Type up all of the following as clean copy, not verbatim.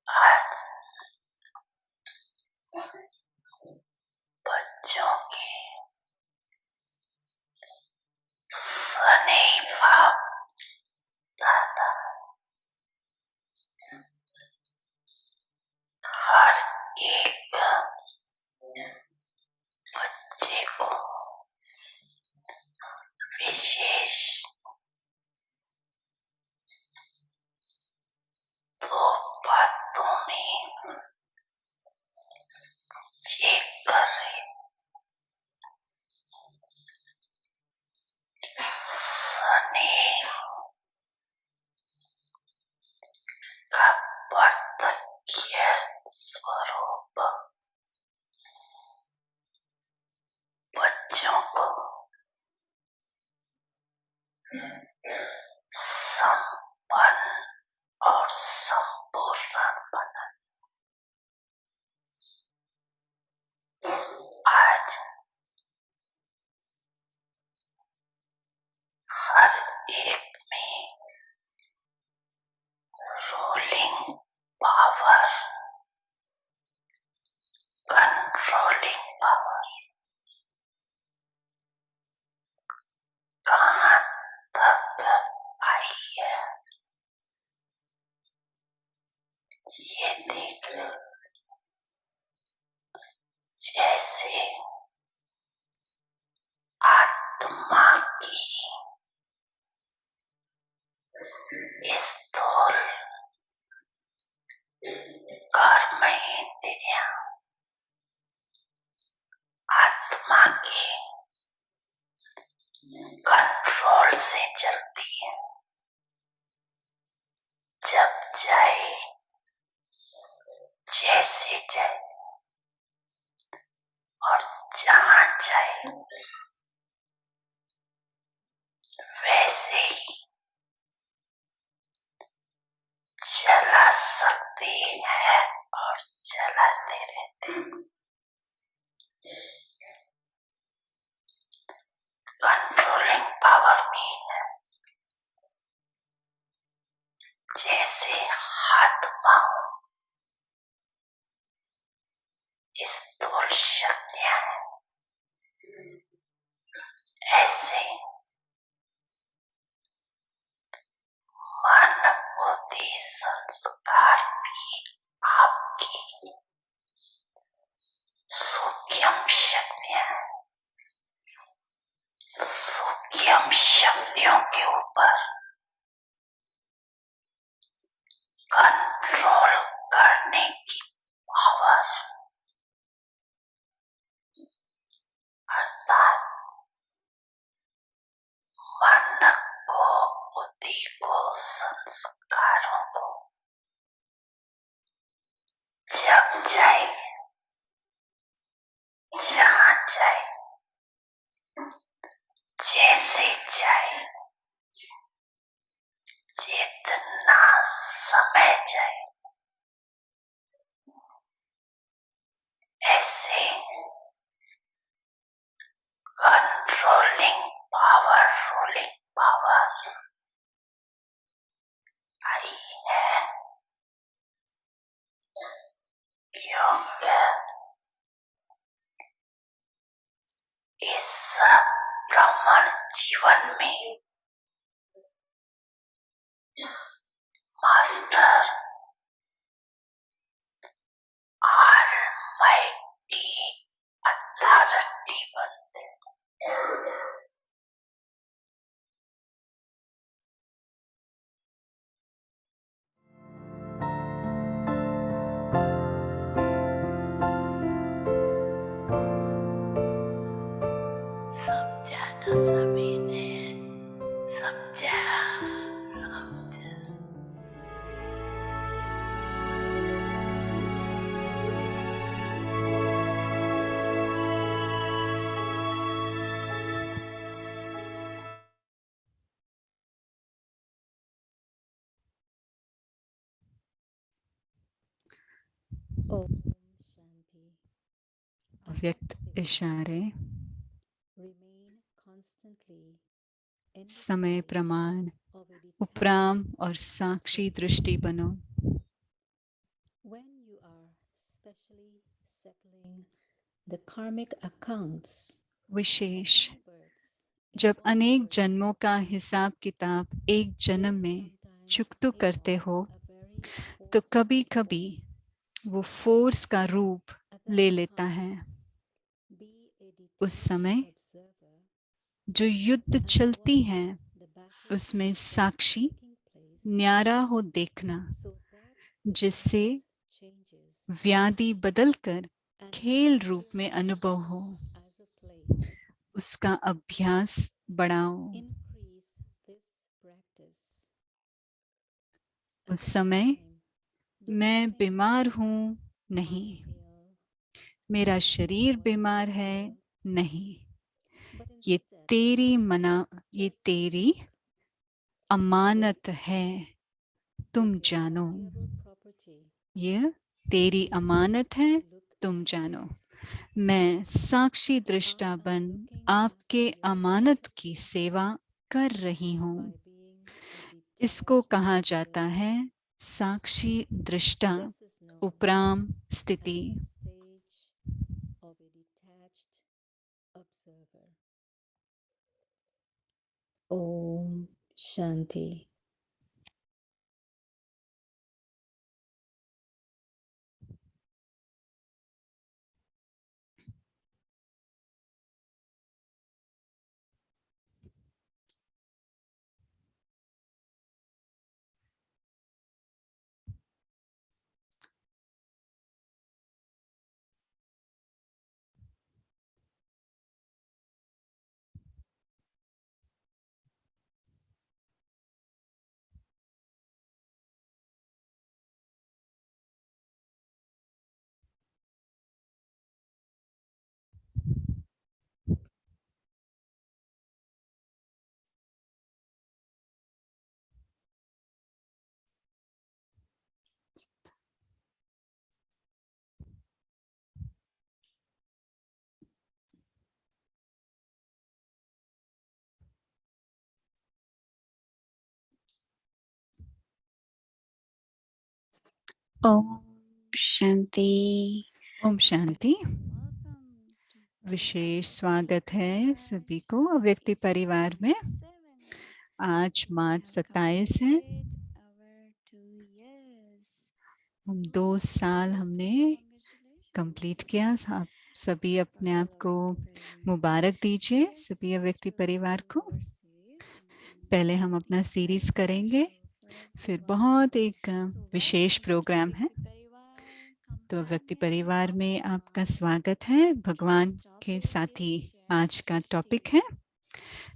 आज बच्चों के स्नेह भाव दादा हर एक बच्चे को विशेष 2 बातों में चेक कर रहे। स्नेह का प्रत्यक्ष स्वरूप बच्चों को संपन्न और संपूर्ण बना। आज हर एक में रूलिंग पावर, कंट्रोलिंग पावर कहाँ तक आई है ये देख लो। जैसे आत्मा की स्थूल कर्म इंद्रियां आत्मा के कंट्रोल से चलती है। जब चाहे जैसे चाहे और जहाँ चाहे वैसे ही चला सकते हैं और चलाते रहते हैं। कंट्रोलिंग पावर भी है। जैसे हाथ पांव स्थूल शक्तियां हैं, ऐसे मन बुद्धि संस्कार भी आपकी सूक्ष्म शक्तियां हैं। सूक्ष्म शक्तियों के ऊपर कंट्रोल करने की पावर, अर्थात मन को, बुद्धि को, संस्कारों को जब चाहे जहाँ चाहे जैसे चाहे जितना समय चाहे ऐसे कंट्रोलिंग पावर, रूलिंग पावर आई है। क्योंकि इस ब्राह्मण जीवन में मास्टर ऑलमाइटी अथॉरिटी बनते हैं। समझा ना सभी ने? समझा? ओम शांति। अव्यक्त इशारे, समय प्रमाण, उपराम और साक्षी दृष्टि बनो। When you are specially settling the karmic accounts wishes of all births in जब one अनेक birth, जन्मों का हिसाब किताब एक जन्म you में sometimes चुकतो take करते on हो a very तो forceful कभी कभी form. वो फोर्स का रूप At that ले लेता time, है। be a उस detached समय observer जो युद्ध and चलती watch है the battles उसमें that are Sakshi taking place न्यारा हो देखना, so that the जिससे dance changes व्याधि बदलकर and खेल रूप में experience अनुभव हो, as a play. उसका अभ्यास बढ़ाओ। Increase this practice. उस At that समय time, do not मैं think, बीमार हूँ I नहीं, am ill, मेरा my शरीर body बीमार is है ill, नहीं, but ये instead, तेरी ये just तेरी think this अमानत है, तुम is your जानो। valuable property. ये तेरी Be able अमानत है, to look तुम at जानो। it. मैं साक्षी I दृष्टा am बन looking आपके after your अमानत needs की सेवा कर रही हूँ। by being a इसको detached कहा जाता observer. है साक्षी दृष्टा This is known उपराम as स्थिति। the stage of a detached observer. Om Shanti. Om Shanti. Om Shanti. Welcome to wishes Avyakti स्वागत है Parivar. सभी को Today अव्यक्ति it's परिवार में। March 7. आज So we मार्च have 27 है। completed our 2 years. हम So 2 साल sincere हमने congratulations. कंप्लीट किया। आप सभी So for अपने आप को following the prayer. मुबारक दीजिए, Yes, सभी first अव्यक्ति we'll परिवार do को। our series on पहले हम अपना सीरीज sacrifice करेंगे, special for फिर everyone. बहुत एक So विशेष welcome to प्रोग्राम है। Avyakti Parivar तो अव्यक्ति Companion परिवार of में the आपका Heart. स्वागत है। भगवान Today's के topic is साथी shared आज का टॉपिक drishti. है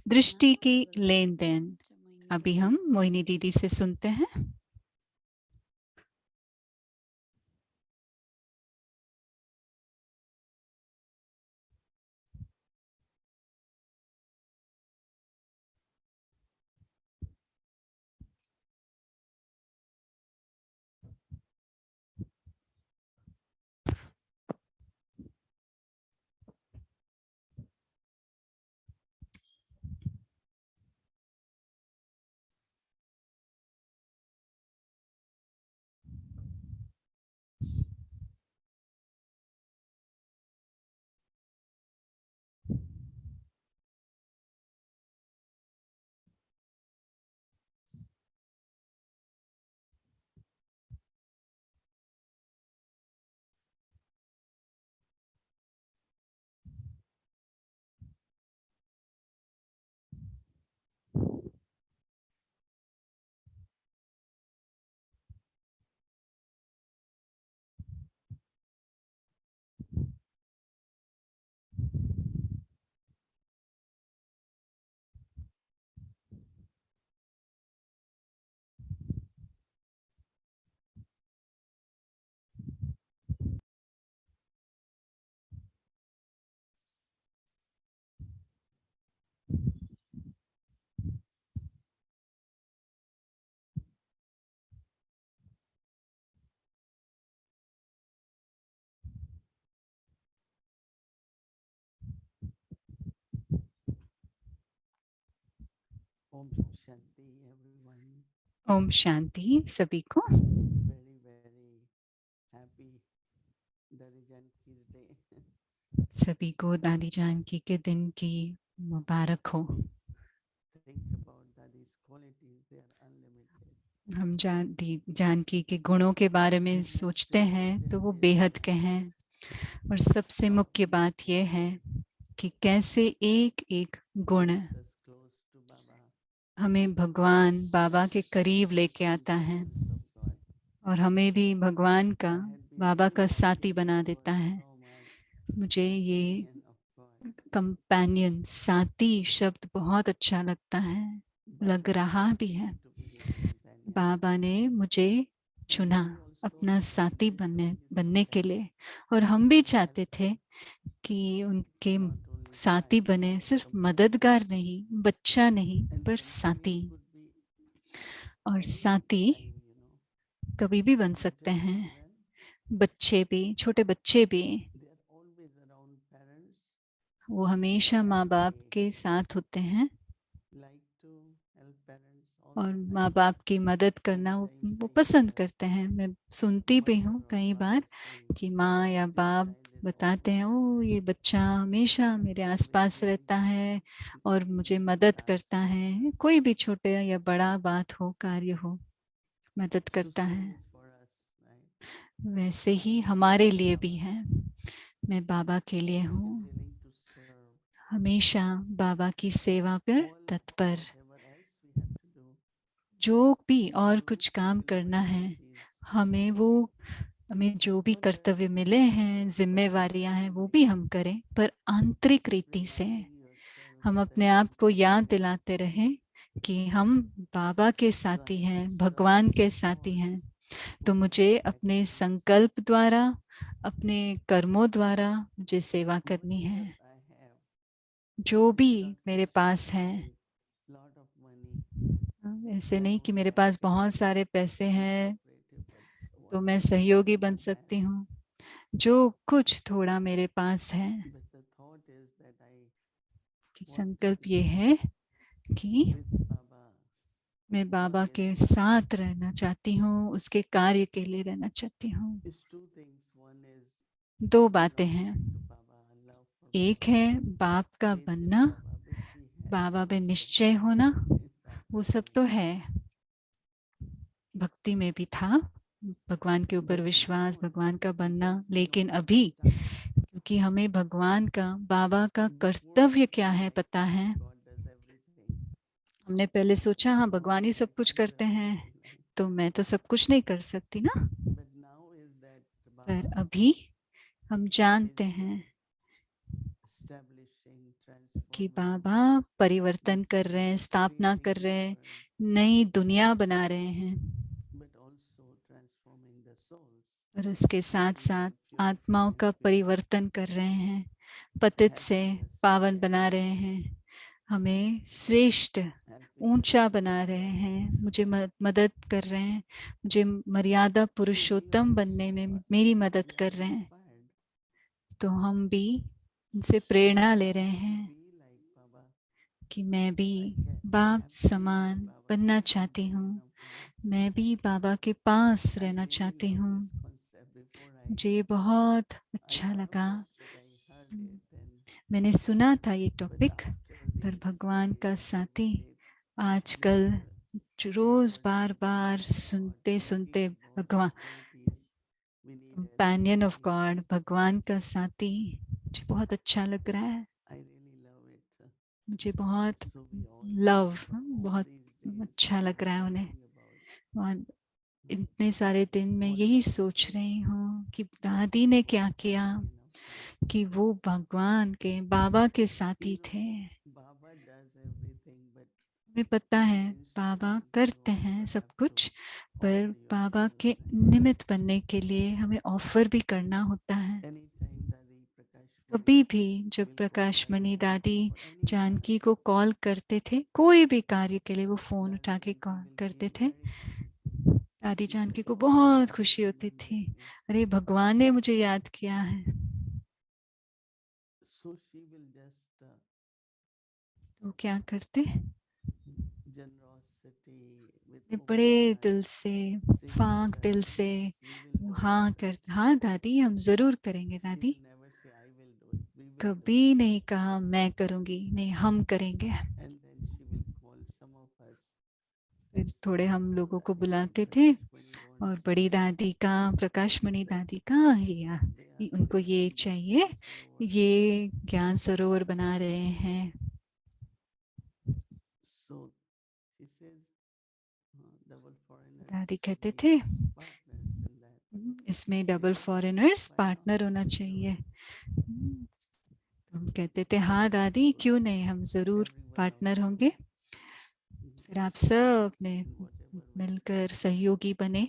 दृष्टि Now की we will लेन listen देन। to Moini अभी Didi. हम मोहिनी दीदी से सुनते हैं। Om Shanti, everyone. Om Shanti सभी को। Very, very दादी जानकी's day. सभी को दादी जानकी के दिन की मुबारक हो। Think about Dadi's qualities; they are unlimited. हम जानकी के गुणों के बारे में And most सोचते हैं तो वो important is बेहद के that हैं। और सबसे मुख्य बात यह है कि कैसे एक एक गुण brings us close to Baba, हमें भगवान बाबा के करीब लेके आता है presence of God. और हमें भी भगवान का I had been बाबा का listening साथी to this बना word देता है। so much, मुझे ये companion of God. कंपेनियन साथी शब्द बहुत अच्छा लगता है, लग Baba रहा chose भी है। me to be his companion. बाबा ने मुझे And चुना we also अपना साथी wanted to be his बनने के companion. लिए और हम भी Not चाहते helper, थे कि उनके not only साथी child, बने, but सिर्फ companion. मददगार नहीं, बच्चा नहीं, And पर companion साथी। could be और any साथी time, कभी भी बन सकते little हैं, children, बच्चे भी, छोटे बच्चे भी। they are always around parents. वो हमेशा माँ And बाप they के साथ होते हैं like to help parents all और the माँ time. बाप की मदद Many करना times वो I पसंद hear करते हैं। मैं सुनती भी mother हूँ or कई बार father saying, कि माँ या this बाप child is बताते हैं, always ओ ये around me. बच्चा हमेशा This मेरे child is आसपास willing रहता to है teach और me मुझे this मदद task. करता है। कोई भी छोटे या बड़ा बात हो, कार्य हो, मदद So करता same है। is for us, right? वैसे I ही am हमारे for लिए भी Baba. है। मैं बाबा के लिए Always हूँ, willing to serve. हमेशा बाबा की सेवा पर All तत्पर। whatever else we have to do, जो भी we और always कुछ काम fulfill our करना है, duties. हमें जो भी Not just कर्तव्य मिले हैं, but जिम्मेवारियां हैं, वो internally, भी हम करें, पर आंतरिक रीति से reminding yourself हम that अपने you आप are को याद Baba's दिलाते companion. रहें कि हम बाबा के So I साथी have to हैं, serve भगवान with के my साथी thoughts, हैं। तो whatever मुझे that अपने is. संकल्प द्वारा, अपने कर्मों द्वारा मुझे सेवा करनी Whatever है। I have, जो भी without मेरे पास है, having lot of money, ऐसे I नहीं कि only मेरे have पास to बहुत सारे पैसे be हैं cooperative, but तो मैं whatever सहयोगी little बन I have, सकती हूँ। जो कुछ थोड़ा मेरे पास है, but the thought is that I कि want to संकल्प be ये है कि with Baba, मैं बाबा only के associate. साथ रहना चाहती हूँ, उसके कार्य के लिए रहना चाहती हूँ। It's two things. One is दो बातें हैं, belonging to Baba, love for एक Baba, है बाप का faith in बनना, Baba, which we have बाबा में most निश्चय definitely होना, in वो practice सब तो also. है। भक्ति में भी था, भगवान के ऊपर But विश्वास, now, भगवान का बनना। because we know लेकिन our अभी task, क्योंकि हमें भगवान का, बाबा का before कर्तव्य we क्या feel है like पता है। God does everything, हमने पहले सोचा हाँ so भगवान ही I सब कुछ can't do करते हैं, everything, right? तो मैं तो सब कुछ नहीं कर सकती ना। But now is that पर Baba अभी हम जानते is हैं establishing, कि transforming, बाबा परिवर्तन कर रहे हैं, स्थापना creating कर new रहे हैं, world, नई दुनिया बना रहे हैं। but also transforming the souls, और उसके साथ making साथ them pure आत्माओं and का pure, परिवर्तन कर रहे हैं, पतित से helping us to be पावन बना रहे excellent, हैं, हमें श्रेष्ठ helping us ऊंचा to be बना रहे हैं, perfect. मुझे मदद कर रहे हैं, मुझे मर्यादा So we पुरुषोत्तम बनने में also मेरी we मदद are कर रहे हैं। inspired. तो हम भी उनसे So I प्रेरणा ले want रहे to हैं be like Baba. कि मैं भी I बाप have to be like समान Baba, बनना चाहती हूँ। companion of God. मैं भी बाबा के पास I रहना really चाहती love हूँ। this concept. Before मुझे ये बहुत I अच्छा thought लगा। that I heard it, and मैंने सुना था ये but टॉपिक, after पर these few भगवान का days, साथी every day, आजकल this रोज बार opportunity बार of God, सुनते talking सुनते about the भगवान, qualities we need as companion of companions, God, भगवान का साथी, मुझे बहुत अच्छा लग रहा है। I really love it. मुझे बहुत So we all love, think of all बहुत these days, अच्छा we लग are रहा है उन्हें। thinking about और इतने सारे दिन मैं what यही Dadi सोच did, रही हूँ कि दादी ने क्या किया, companion of God. कि वो भगवान के, बाबा के साथी You थे। know, Baba does everything, but हमें पता है बाबा instrument you करते हैं also सब have to कुछ, पर offer बाबा yourself, के right? निमित्त बनने के लिए हमें ऑफर भी करना होता है। Anytime Dadi Prakash कभी Mani भी जब will call Prakash my Mani phone दादी for any जानकी task, को कॉल करते थे, कोई भी कार्य के लिए वो फोन Dadi उठा के Janki कॉल will करते feel थे, very happy. दादी She जानकी said, को "Oh, बहुत Baba खुशी has होती थी, remembered me." अरे भगवान ने मुझे याद किया है। So she will just तो क्या करते, generosity with बड़े open दिल eyes, से, say, yes, फांक दिल Daddy, से yes, we will वो do हाँ it. कर, हाँ दादी हम जरूर करेंगे She दादी। will never say, I will do it. We will do कभी it. नहीं कहा मैं करूंगी, नहीं हम करेंगे। And then she will call some of us. फिर थोड़े हम लोगों को Daddy, बुलाते थे Prakash Mani wants और बड़ी दादी का, प्रकाशमणि दादी का they are उनको ये building the चाहिए, Gyan Sarovar. ये ज्ञान सरोवर बना रहे हैं। So she says, double foreigners दादी कहते need थे partners in that. इसमें Say, double yes, foreigners why not? Partner होना We will do चाहिए। it. तो हम कहते थे हाँ दादी क्यों नहीं, हम जरूर Every one of partner them होंगे। फिर आप सब ने in whatever way. मिलकर सहयोगी बने,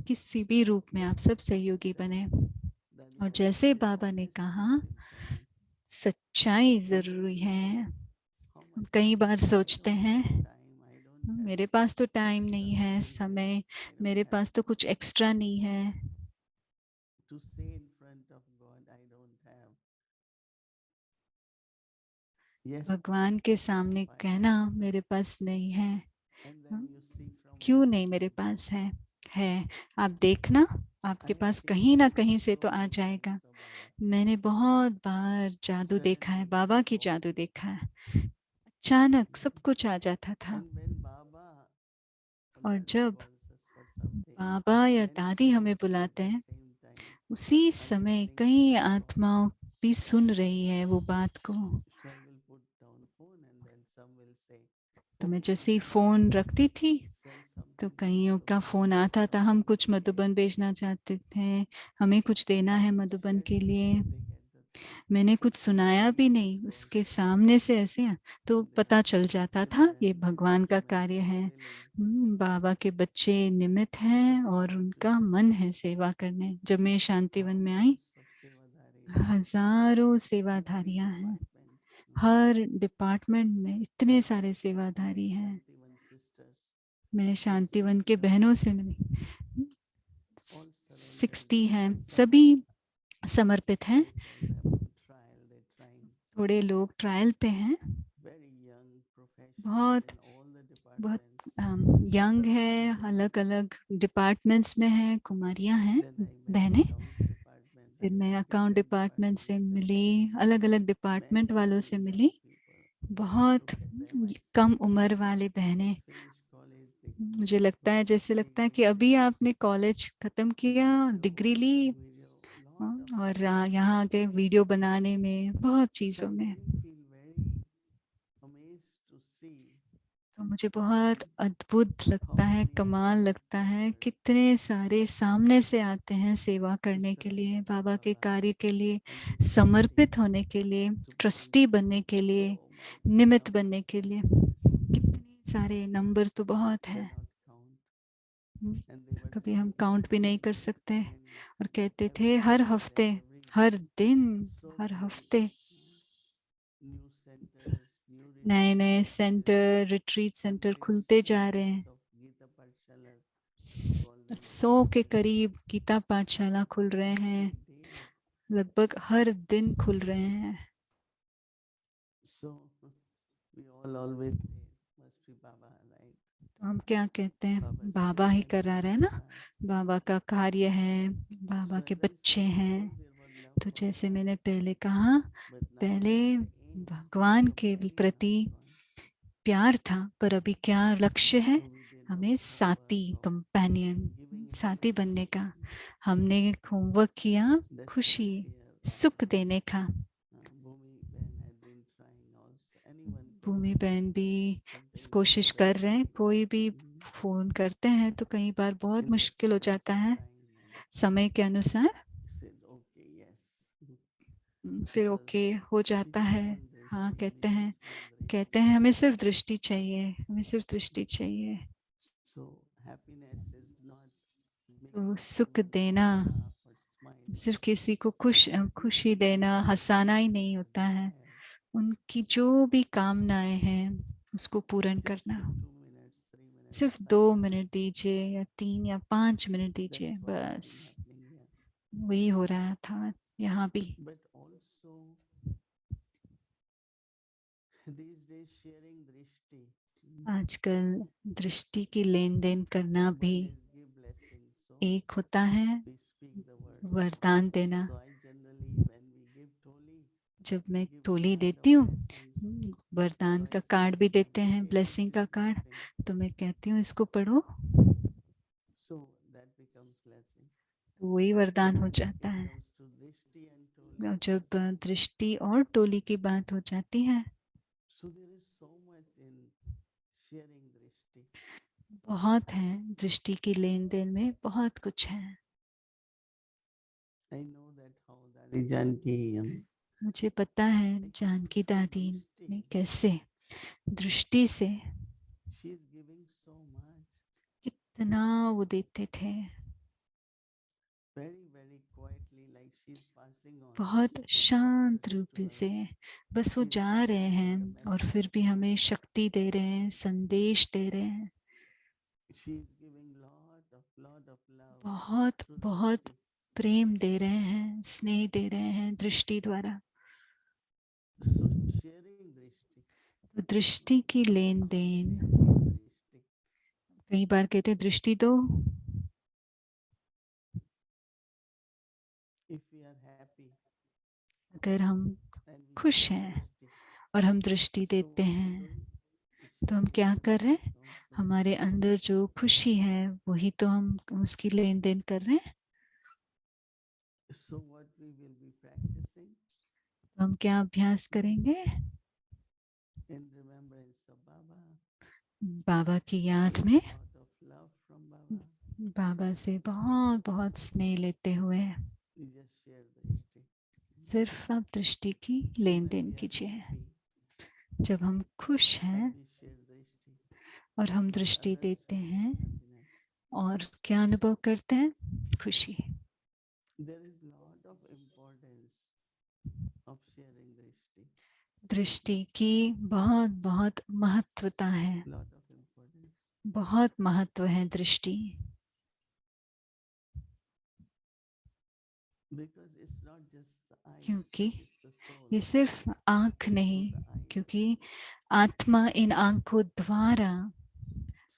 किसी भी रूप में आप सब सहयोगी बने। Daddy और always जैसे say, बाबा ने honesty कहा is important. सच्चाई Sometimes जरूरी we है। say, how हम much कई time? बार I सोचते don't हैं have time. I don't have मेरे पास तो टाइम नहीं extra है, something. समय, I don't मेरे have पास तो कुछ एक्स्ट्रा नहीं है, to say in front of God. I don't have. Yes. भगवान के सामने why कहना not? मेरे पास नहीं है। And then you see from क्यों where नहीं it मेरे will पास come. है आप देखना आपके I have पास seen कहीं ना it कहीं से so तो आ many जाएगा। times of Baba. मैंने बहुत बार जादू देखा है, Suddenly बाबा की all जादू these देखा है, things. अचानक सब कुछ आ जाता था। And when Baba or और Dadi जब calls us for something, बाबा या many दादी हमें souls at बुलाते the हैं, same time उसी are समय listening to कई that call. आत्माओं भी सुन रही है वो बात को। So I will put down phone and then some will say, तो मैं okay, जैसे ही Baba, फोन रखती थी send तो something to कईयों का Madhuban. फोन आता था, हम कुछ मधुबन भेजना चाहते थे, हमें कुछ देना I है haven't मधुबन shared के लिए। before they get the thing. मैंने कुछ सुनाया भी Suddenly नहीं, it goes उसके through सामने से ऐसे तो and they पता are चल जाता था ये children भगवान का given कार्य है। willing बाबा के बच्चे निमित्त हैं और to उनका serve. मन है सेवा करने। जब मैं शांतिवन में आई, Thousands of sevadharis, हजारों every सेवाधारियां हैं, department. हर डिपार्टमेंट में इतने सारे सेवाधारी हैं। Shantivan sisters, मैं 60 शांतिवन के plus, बहनों से मिली, all surrendered. 60 हैं, Some सभी समर्पित हैं। I call them on trial. They're trying. थोड़े लोग ट्रायल पे हैं, Very young professionals बहुत in all the बहुत departments. यंग है, अलग अलग डिपार्टमेंट्स में हैं, कुमारियां हैं, Then I met बहनें। accounts department. फिर I मैं met अकाउंट different डिपार्टमेंट से departments and मिली, अलग अलग डिपार्टमेंट many, वालों many से young मिली, people. When I बहुत look at them, I say, कम उम्र वाले बहनें। just finished college. They मुझे लगता है, got जैसे लगता है कि degree. अभी आपने कॉलेज खत्म And किया, they still डिग्री work ली, in video. Lot of और things. यहाँ आके वीडियो बनाने में, बहुत So I चीजों में। really feel very amazed to see तो मुझे बहुत अद्भुत how लगता है, many कमाल come लगता है, forward कितने सारे सामने से आते हैं सेवा to करने के लिए, surrender to बाबा के Baba कार्य के लिए, and be trustee, समर्पित होने के लिए, to become ट्रस्टी बनने के so लिए, mighty निमित्त numbers बनने के are लिए। there. कितने सारे नंबर तो बहुत हैं, Cannot count. And they were कभी हम saying काउंट भी नहीं कर every सकते। weekend, और कहते थे every हर Sunday, हफ्ते, every हर day, दिन, so हर many हफ्ते new centers, new नए retreat नए centers, centre, retreat centre hundreds, खुलते जा रहे thousands हैं। of Gita Pathshalas, we call them 100 के करीब गीता पाठशाला खुल रहे हैं, every day. लगभग हर दिन खुल रहे हैं। So we all always say, must be Baba, right? तो हम क्या कहते हैं, Baba's बाबा ही children, करा रहे हैं ना, Baba's बाबा का कार्य है, बाबा So के as I बच्चे said हैं। before, there was love तो for जैसे God, मैंने पहले कहा, but now पहले what is the aim? भगवान So के very प्रति love God. प्यार था, पर अभी क्या लक्ष्य है, So we did our हमें साथी, homework of कंपेनियन, giving साथी बनने का। happiness. हमने होमवर्क किया, That's खुशी, what here सुख देने का। Bhumi Ben had been trying also. Anyone can Bhumi do बहन भी sometimes कोशिश very कर रहे हैं, difficult. कोई भी फोन करते हैं तो कई बार बहुत In that मुश्किल हो time जाता to है, time and समय के अनुसार। said okay yes फिर because ओके हो we जाता just है, want हाँ drishti, we कहते हैं, just want drishti. कहते हैं हमें सिर्फ दृष्टि चाहिए, हमें सिर्फ दृष्टि चाहिए। So happiness is not तो making सुख someone देना, laugh or smile. सिर्फ किसी को Everything खुशी देना, whatever हंसाना ही they नहीं are होता है, desire, उनकी जो भी कामनाएं हैं उसको पूर्ण just करना। for 2 minutes, 3 minutes, सिर्फ 2 5 मिनट minutes. दीजिए, या 3 या 5 मिनट That's दीजिए, what has been बस happening here. वही हो रहा था यहाँ भी। But also these days sharing drishti, आजकल दृष्टि की लेन देन करना One भी is give blessing. So एक होता है we speak the words. वरदान देना। So I generally when we give toli, जब we मैं give टोली card देती of हूँ, blessings. वरदान So I का say कार्ड भी देते हैं, take ब्लेसिंग का this कार्ड, blessing. तो मैं कहती हूँ इसको पढ़ो, So that becomes blessing. तो वही But वरदान हो when जाता it है। comes to drishti and toli, और जब दृष्टि और टोली की बात हो जाती है, so there is so much in sharing drishti. बहुत है दृष्टि की लेन देन में, बहुत कुछ है। I know that how Dadi Janki मुझे पता है जानकी दादी ने कैसे दृष्टि से she is giving so much. कितना वो देते थे, Very very quietly, like she is passing on. बहुत शांत message रूप to us. से बस वो She is जा रहे passing on हैं the और message. फिर भी हमें शक्ति दे रहे हैं, संदेश दे रहे हैं। She is giving lot of love. बहुत through बहुत drishti. प्रेम दे रहे हैं, स्नेह दे रहे हैं दृष्टि द्वारा। So sharing drishti. तो दृष्टि की लेन देन, Saying give drishti. कई बार कहते हैं दृष्टि दो, If we are happy अगर हम and we खुश share हैं drishti, और हम दृष्टि so देते what we हैं, doing? तो हम Sharing क्या the कर रहे हैं? happiness also. हमारे अंदर जो खुशी है वही तो हम उसकी लेन देन कर रहे हैं। So what we will be practicing तो हम क्या अभ्यास करेंगे? in remembrance of Baba. बाबा की याद में, Lot of love from Baba. बाबा से बहुत बहुत स्नेह लेते हुए We just share drishti. सिर्फ आप दृष्टि की So लेन when देन we are कीजिए। happy जब हम खुश हैं and we share drishti, और हम what दृष्टि others देते feel हैं, happiness. और क्या अनुभव करते हैं? खुशी। There is lot of importance of sharing drishti. दृष्टि की बहुत बहुत महत्वता है, Lot of importance. बहुत महत्व है दृष्टि। Because it's not just the eyes, क्योंकि it's the soul. ये सिर्फ आंख Through नहीं, the eyes. क्योंकि आत्मा इन आंखों द्वारा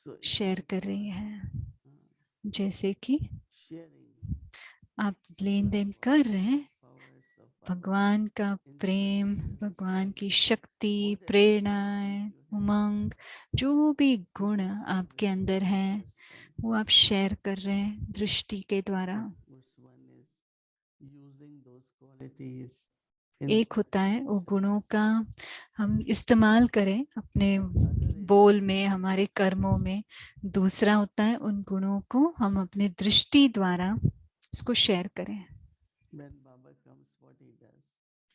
So it's शेयर like कर you रही are, है। जैसे कि sharing आप लेन love देन of कर रहे हैं powers of Baba. भगवान का प्रेम, भगवान की शक्ति, प्रेरणाएं, उमंग, जो भी गुण आपके अंदर हैं वो आप शेयर कर रहे हैं दृष्टि के द्वारा। Which one is using those qualities एक होता है वो गुणों का हम इस्तेमाल करें अपने बोल में, हमारे कर्मों में। दूसरा होता है उन गुणों को हम अपने दृष्टि द्वारा उसको शेयर करें। when Baba comes, what he does.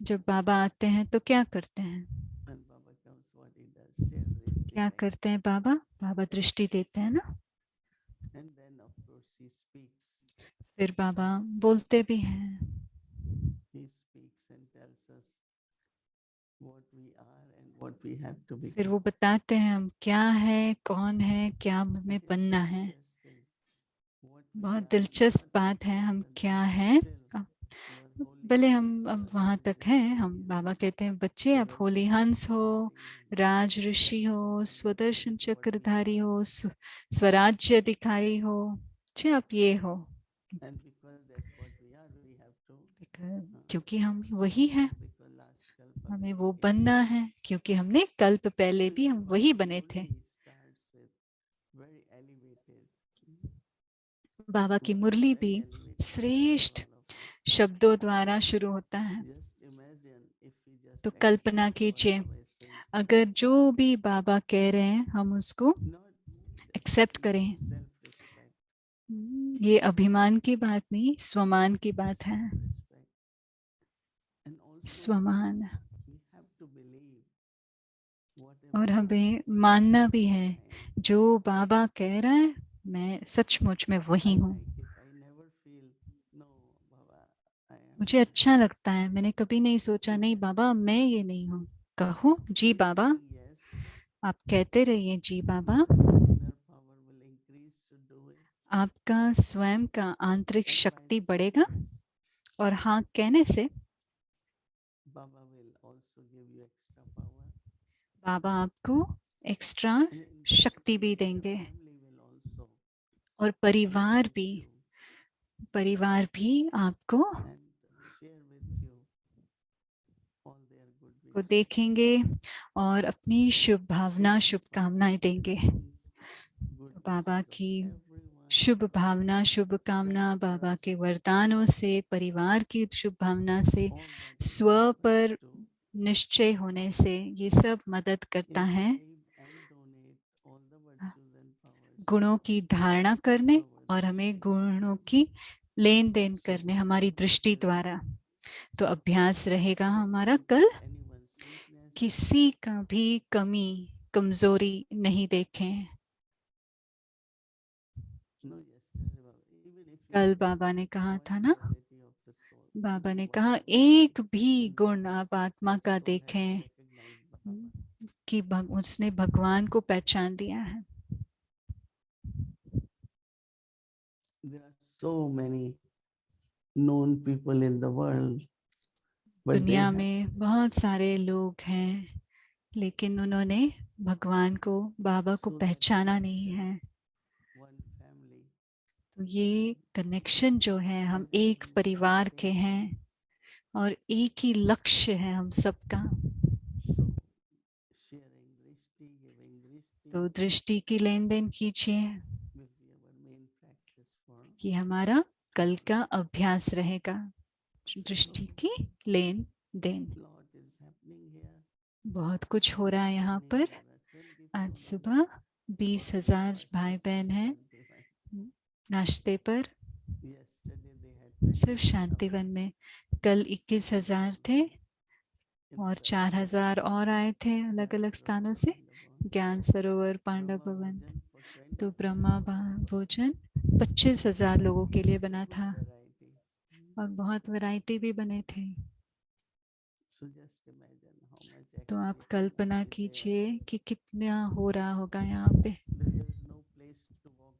जब बाबा आते हैं तो क्या करते हैं? When Baba comes, what he does. Share drishti. क्या Right? करते हैं बाबा? बाबा दृष्टि देते हैं ना, And then of course he speaks. फिर बाबा बोलते भी हैं। He speaks and tells us what we are and what we have to become. फिर वो बताते हैं हम क्या है, कौन है, क्या हमें It is बनना very है। interesting. What we बहुत are दिलचस्प not बात है हम important, क्या हैं। still अब your holy भले हम hands अब are वहाँ very तक हैं, हम mysterious. बाबा कहते हैं बच्चे आप होली हंस हो, राज ऋषि हो, स्वदर्शन चक्रधारी हो, स्वराज्य अधिकारी हो, चाहे आप ये हो। And because that's what we are, we have to. क्योंकि हम वही हैं, Because last kalpa हमें we वो became बनना that. है, क्योंकि हमने कल्प पहले So भी हम Baba वही बने थे। Murli starts with very elevated. बाबा की words, मुरली very भी elevated श्रेष्ठ words for all of us. शब्दों द्वारा शुरू होता है। Just imagine if we just तो accept कल्पना what कीजिए, Baba is saying. अगर जो भी बाबा कह रहे हैं हम उसको Not एक्सेप्ट करें। self-respect. ये अभिमान की बात नहीं, स्वमान की बात है। Self-respect. And also स्वमान। we have to believe और whatever हमें Baba मानना says, भी है, I am. जो बाबा कह रहा है मैं सचमुच में वही I हूँ। like it. I never feel no, Baba, I am. मुझे अच्छा लगता है, मैंने कभी नहीं सोचा नहीं बाबा मैं ये नहीं हूँ। कहो जी Keep बाबा, saying yes. आप कहते रहिए जी बाबा। Your inner power will increase to do it. आपका स्वयं का आंतरिक And by शक्ति saying बढ़ेगा, yes, और हाँ कहने से Baba will also give you extra power. बाबा आपको एक्स्ट्रा And in this शक्ति भी way, the देंगे family will also और परिवार भी आपको and share with you all their good को wishes. देखेंगे और अपनी शुभ भावना शुभकामनाएं देंगे। Good तो बाबा wishes of की everyone. शुभ भावना शुभकामना, बाबा के वरदानों से, परिवार की शुभ भावना से, All that will स्व help us पर to निश्चय होने से ये सब मदद करता है imbibe and donate all the virtues and powers गुणों की धारणा करने to our और हमें destiny. गुणों की लेन देन करने हमारी Tomorrow दृष्टि we will द्वारा। तो अभ्यास रहेगा हमारा look कल, at anyone's weakness. किसी का भी कमी कमजोरी नहीं देखें। No, yesterday, even if you कल see बाबा ने कहा one था ना, quality of the soul, Baba even ने one कहा quality, एक भी and गुण that आप आत्मा का soul has देखें recognized Baba. कि उसने भगवान को पहचान दिया है। There are so many known people in the world, but they दुनिया have में बहुत सारे लोग हैं, लेकिन उन्होंने भगवान को, बाबा को so that पहचाना नहीं connection, है। one family, तो ये कनेक्शन जो है, हम एक everyone is परिवार same के हैं aim. और एक ही लक्ष्य है हम सबका। So sharing drishti, giving drishti तो दृष्टि की लेन देन कीजिए, will be our main practice for. कि हमारा कल का अभ्यास रहेगा दृष्टि So की लेन then. lot is happening here. बहुत कुछ हो रहा है यहाँ Morning पर। there are 20,000 आज सुबह 20,000 भाई बहन हैं नाश्ते पर, Yesterday they had सिर्फ 21,000 शांतिवन में। कल 21,000 थे in और Prasad 4,000 और आए थे Gyan अलग अलग स्थानों Sarovar से, Pandava. ज्ञान सरोवर पांडव Brahma भवन। Bhojan for तो 25,000 ब्रह्मा people. भोजन 25,000 लोगों के लिए So बना good था variety. और बहुत वैरायटी भी बने थे। So just imagine how much तो आप activity कल्पना is there. कीजिए कि कितना हो रहा होगा यहाँ पे। There is no place to walk.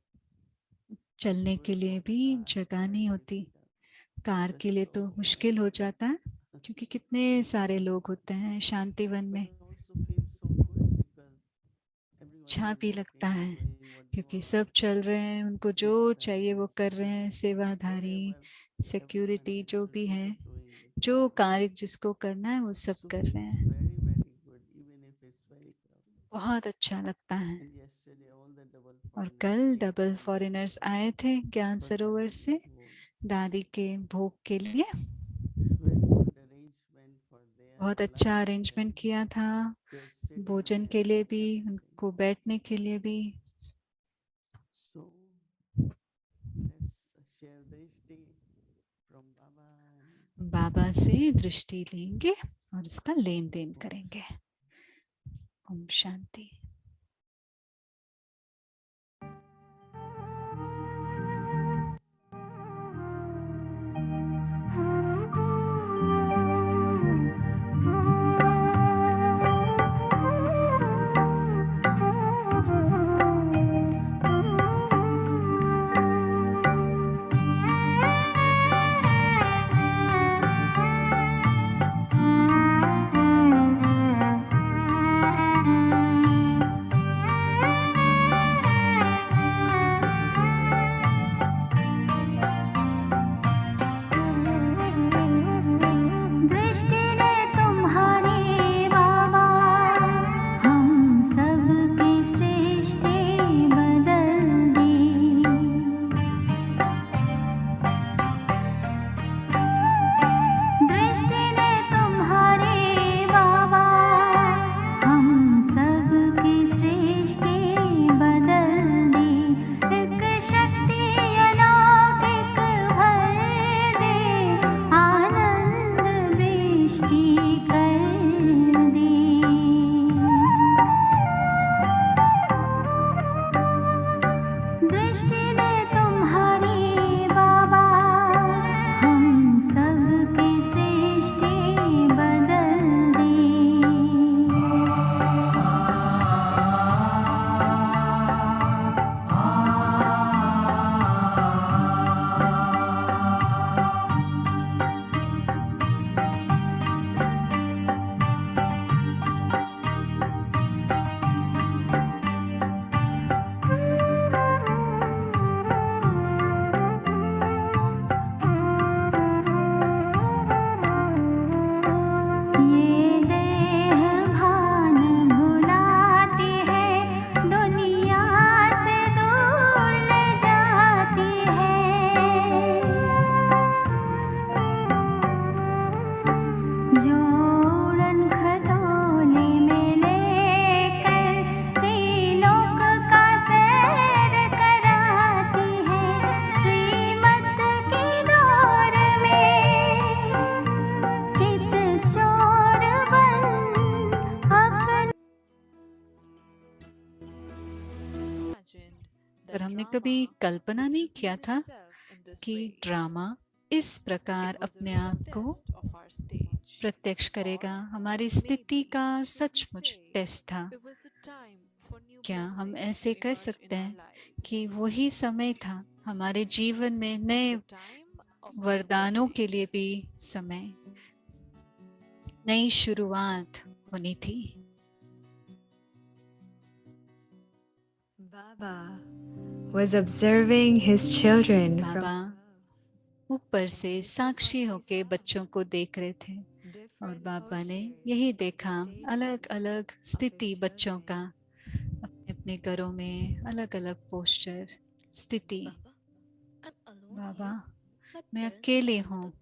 चलने To के लिए walk भी car, जगह नहीं very होती, difficult. कार There's के लिए तो so मुश्किल हो many जाता है, people. क्योंकि कितने सारे लोग होते हैं शांतिवन में। But also feels so good because everyone अच्छा is भी लगता walking, है doing what they क्योंकि want. सब चल रहे हैं, उनको जो चाहिए वो कर रहे हैं, सेवाधारी, Whatever सिक्योरिटी everyone जो has to भी do, है, they're doing it. जो कार्य जिसको करना है वो सब So कर रहे feels हैं। very, very good, even if it's very crowded. बहुत अच्छा लगता है। And yesterday all the double और foreigners कल came double from foreigners Gyan आए थे ज्ञान for सरोवर Dadi's से home. दादी के भोग के लिए। Very good arrangement for their बहुत lunch अच्छा and अरेंजमेंट किया था, their sitting भोजन के लिए arrangement, भी, everything. उनको बैठने के लिए भी। So let's share drishti from Baba and बाबा से दृष्टि लेंगे और उसका लेन देन करेंगे। ओम शांति। पर हमने कभी कल्पना नहीं किया था कि ड्रामा इस प्रकार अपने आप को प्रत्यक्ष करेगा। हमारी स्थिति का सचमुच टेस्ट था। क्या हम ऐसे कह सकते हैं कि वही समय था हमारे जीवन में नए वरदानों के लिए भी समय, नई शुरुआत होनी थी। Baba was observing his children from बाबा ऊपर से साक्षी होके बच्चों को देख रहे थे और बाबा ने यही देखा, अलग अलग स्थिति बच्चों का, अपने अपने घरों में अलग अलग पोस्चर, स्थिति। बाबा, मैं अकेले हूँ,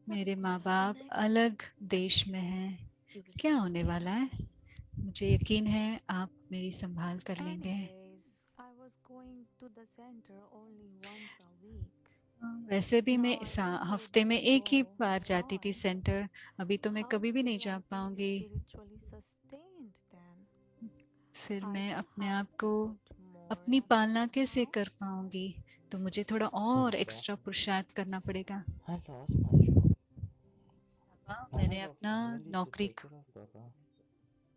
मेरे माँ बाप अलग देश में हैं, क्या होने वाला है? मुझे यकीन है आप मेरी संभाल कर लेंगे। I was going to the center only once a week. वैसे भी मैं हफ्ते में एक ही बार जाती थी सेंटर, अभी तो मैं कभी भी नहीं जा पाऊंगी। फिर मैं अपने आप को अपनी पालना कैसे कर पाऊंगी? तो मुझे थोड़ा और एक्स्ट्रा पुरुषार्थ करना पड़ेगा। I lost my job. मैंने I have a अपना family to नौकरी take care of, Baba.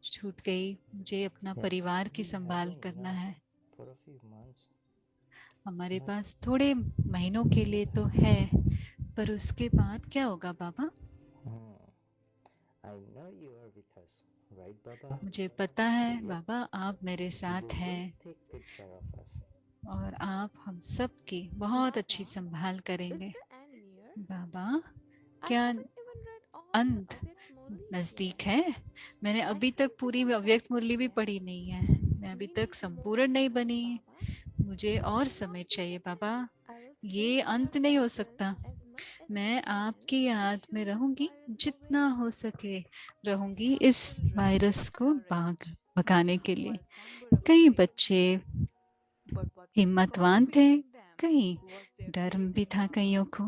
छूट गई, मुझे अपना Yes, परिवार की we संभाल having करना enough है। for a few months. हमारे But पास थोड़े महीनों के लिए तो है, पर उसके बाद क्या होगा बाबा? I know you are with us, right, Baba? मुझे पता है Yep. बाबा, आप मेरे You साथ will हैं take good care of us. और आप हम सब की बहुत अच्छी संभाल करेंगे। बाबा, क्या अंत नजदीक है? मैंने अभी तक पूरी अव्यक्त मुरली भी पढ़ी नहीं है, मैं अभी तक संपूर्ण नहीं बनी, मुझे और समय चाहिए बाबा। ये अंत नहीं हो सकता। मैं आपकी याद में रहूंगी, जितना हो सके रहूंगी इस वायरस को भगाने के लिए। कई बच्चे हिम्मतवान थे, कई डर भी था कईयों को,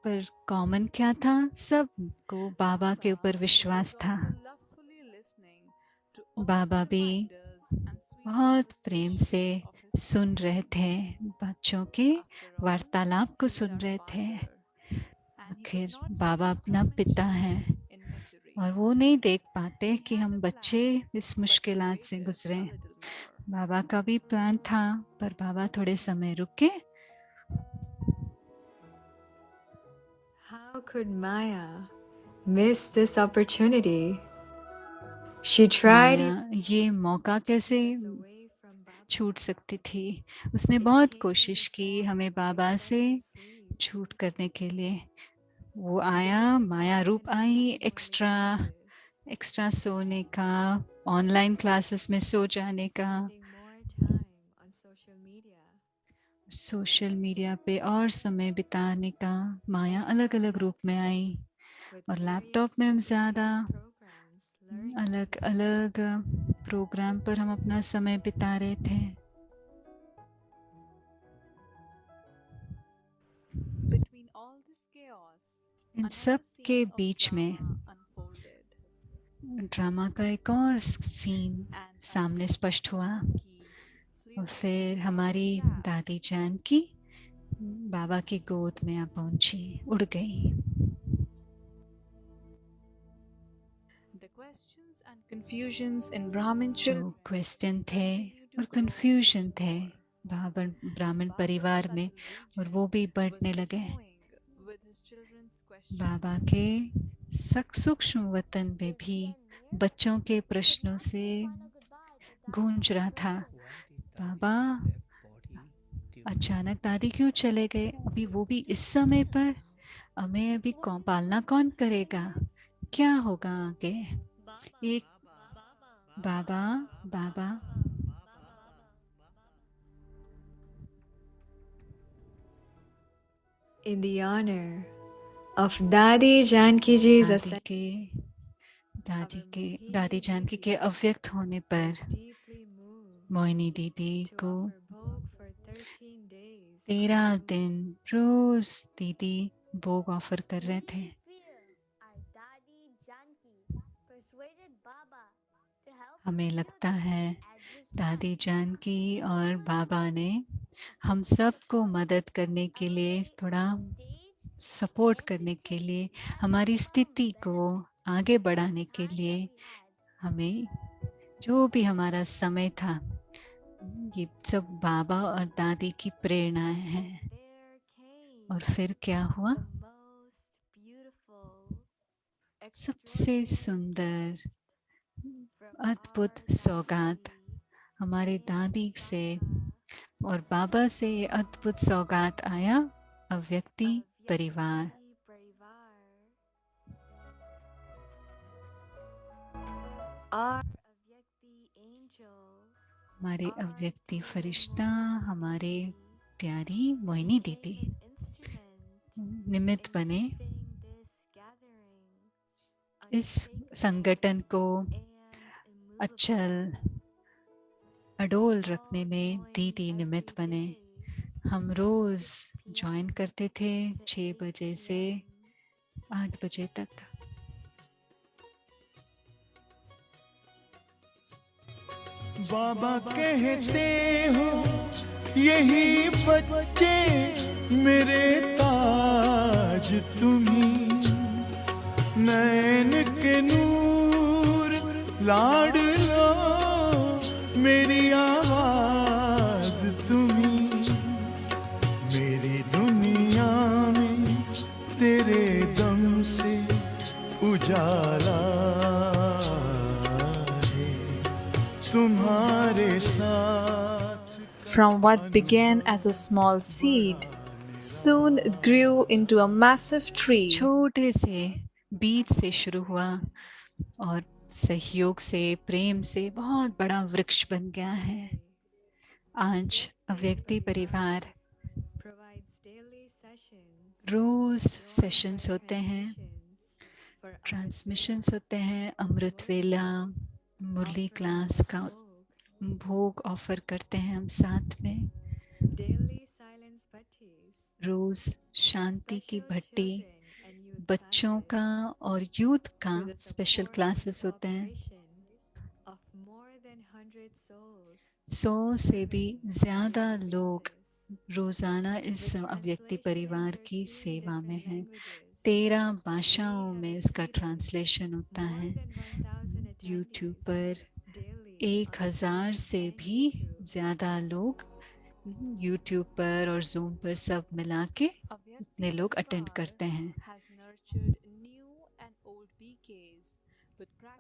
पर कॉमन क्या था? सबको बाबा के ऊपर विश्वास था। बाबा भी बहुत प्रेम से सुन रहे थे, बच्चों के वार्तालाप को सुन रहे थे। आखिर बाबा अपना पिता है और वो नहीं देख पाते कि हम बच्चे इस मुश्किलात से गुजरे। बाबा का भी प्लान था, पर बाबा थोड़े समय रुके। How could Maya miss this opportunity? She tried माया ये मौका कैसे छूट सकती थी? उसने बहुत कोशिश की हमें बाबा से छूट करने के लिए। वो आया, माया रूप आई, एक्स्ट्रा सोने का, ऑनलाइन क्लासेस में सो जाने का, सोशल मीडिया पे और समय बिताने का। माया अलग अलग रूप में आई और लैपटॉप में हम ज़्यादा अलग अलग प्रोग्राम पर हम अपना समय बिता रहे थे। इन सब के बीच में ड्रामा का एक और सीन सामने स्पष्ट हुआ और फिर हमारी दादी जानकी बाबा की गोद में आ पहुंची, उड़ गई। जो क्वेश्चन थे और कंफ्यूजन थे ब्राह्मण परिवार में, और वो भी बढ़ने लगे। बाबा के सूक्ष्म वतन में भी बच्चों के प्रश्नों से गूंज रहा था, बाबा अचानक दादी क्यों चले गए? अभी वो भी इस समय पर, हमें अभी पालना कौन करेगा? क्या होगा आगे? एक बाबा बाबा in the honor of Dadi Janki Ji's दादी जानकी के अव्यक्त होने पर मोहिनी दीदी को 13 दिन रोज दीदी भोग ऑफर कर रहे थे। हमें लगता है दादी जान की और बाबा ने हम सबको मदद करने के लिए, थोड़ा सपोर्ट करने के लिए, हमारी स्थिति को आगे बढ़ाने के लिए हमें जो भी हमारा समय था, ये सब बाबा और दादी की प्रेरणाएं हैं। और फिर क्या हुआ? सबसे सुंदर अद्भुत सौगात हमारे दादी से और बाबा से, ये अद्भुत सौगात आया, अव्यक्ति परिवार। हमारे अव्यक्ति फरिश्ता, हमारे प्यारी मोहिनी दीदी निमित्त बने इस संगठन को अचल अडोल रखने में। दीदी निमित्त बने। हम रोज ज्वाइन करते थे 6 बजे से 8 बजे तक। बाबा कहते हो यही बच्चे मेरे ताज तुम्ही, नैन के नूर लाडलो मेरी आवाज तुम्ही, मेरी दुनिया में तेरे दम से उजाला है तुम्हारे साथ। From what began as a small seed soon grew into a massive tree. छोटे से बीज से शुरू हुआ और सहयोग से, प्रेम से बहुत बड़ा वृक्ष बन गया है। आज अव्यक्ति परिवार रोज सेशंस होते हैं, ट्रांसमिशंस होते हैं, अमृत वेला, मुरली क्लास का भोग ऑफर करते हैं हम साथ में। रोज शांति की भट्टी, बच्चों का और यूथ का स्पेशल क्लासेस होते हैं। 100 से भी ज्यादा लोग रोजाना इस अव्यक्ति परिवार की सेवा में हैं। 13 भाषाओं में इसका ट्रांसलेशन होता है। यूट्यूब पर 1000 से भी ज्यादा लोग यूट्यूब पर और जूम पर सब मिला के इतने लोग अटेंड करते हैं।